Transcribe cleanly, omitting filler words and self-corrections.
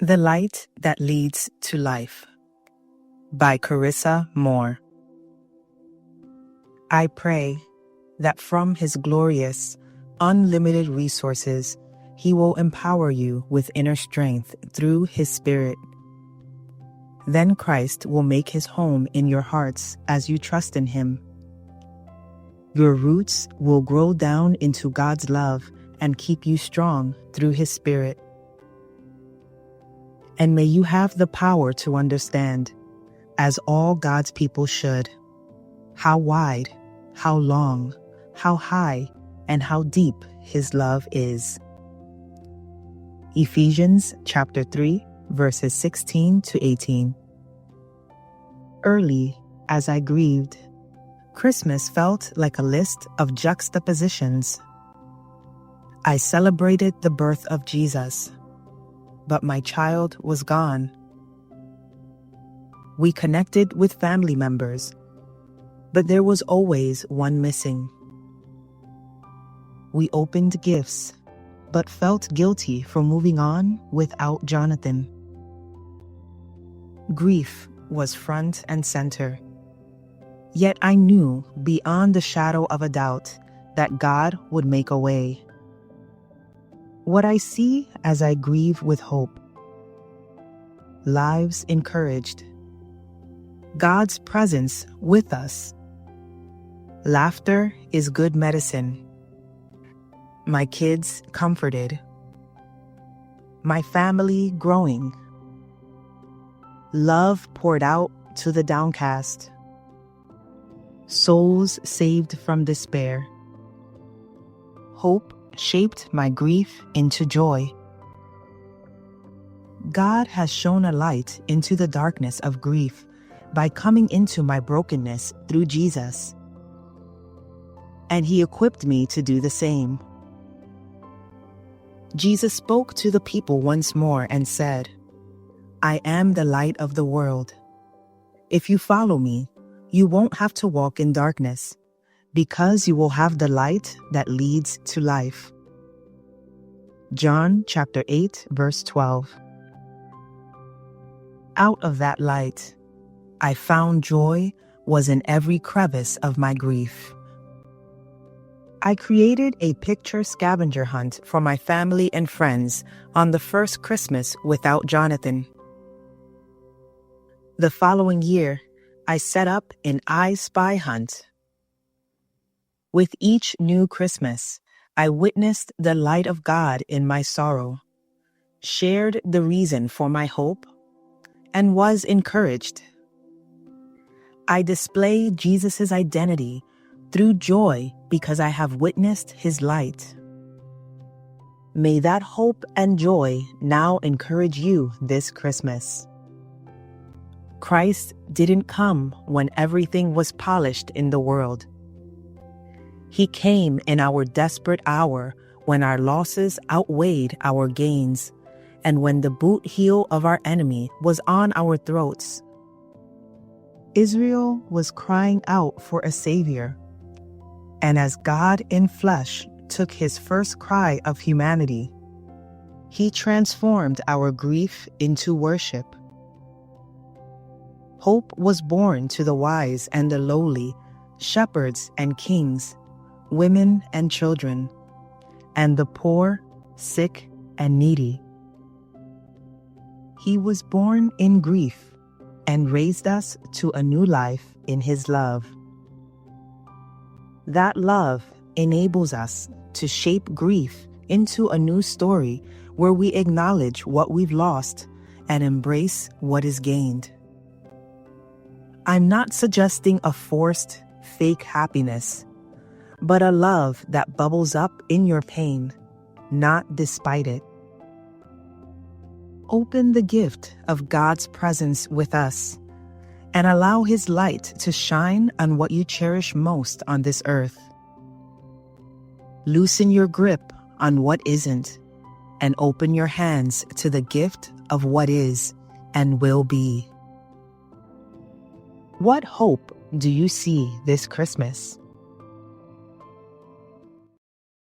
The Light That Leads to Life by Karisa Moore. I pray that from His glorious, unlimited resources, He will empower you with inner strength through His Spirit. Then Christ will make His home in your hearts as you trust in Him. Your roots will grow down into God's love and keep you strong through His Spirit. And may you have the power to understand, as all God's people should, how wide, how long, how high, and how deep His love is. Ephesians chapter 3, verses 16 to 18. Early, as I grieved, Christmas felt like a list of juxtapositions. I celebrated the birth of Jesus, but my child was gone. We connected with family members, but there was always one missing. We opened gifts, but felt guilty for moving on without Jonathan. Grief was front and center. Yet I knew beyond the shadow of a doubt that God would make a way. What I see as I grieve with hope: lives encouraged, God's presence with us. Laughter is good medicine. My kids comforted. My family growing. Love poured out to the downcast. Souls saved from despair. Hope shaped my grief into joy. God has shone a light into the darkness of grief by coming into my brokenness through Jesus. And He equipped me to do the same. Jesus spoke to the people once more and said, "I am the light of the world. If you follow me, you won't have to walk in darkness, because you will have the light that leads to life." John chapter 8, verse 12. Out of that light, I found joy was in every crevice of my grief. I created a picture scavenger hunt for my family and friends on the first Christmas without Jonathan. The following year, I set up an I Spy hunt. With each new Christmas, I witnessed the light of God in my sorrow, shared the reason for my hope, and was encouraged. I display Jesus' identity through joy because I have witnessed His light. May that hope and joy now encourage you this Christmas. Christ didn't come when everything was polished in the world. He came in our desperate hour when our losses outweighed our gains and when the boot heel of our enemy was on our throats. Israel was crying out for a Savior, and as God in flesh took His first cry of humanity, He transformed our grief into worship. Hope was born to the wise and the lowly, shepherds and kings, women and children, and the poor, sick, and needy. He was born in grief and raised us to a new life in His love. That love enables us to shape grief into a new story where we acknowledge what we've lost and embrace what is gained. I'm not suggesting a forced, fake happiness, but a love that bubbles up in your pain, not despite it. Open the gift of God's presence with us and allow His light to shine on what you cherish most on this earth. Loosen your grip on what isn't and open your hands to the gift of what is and will be. What hope do you see this Christmas?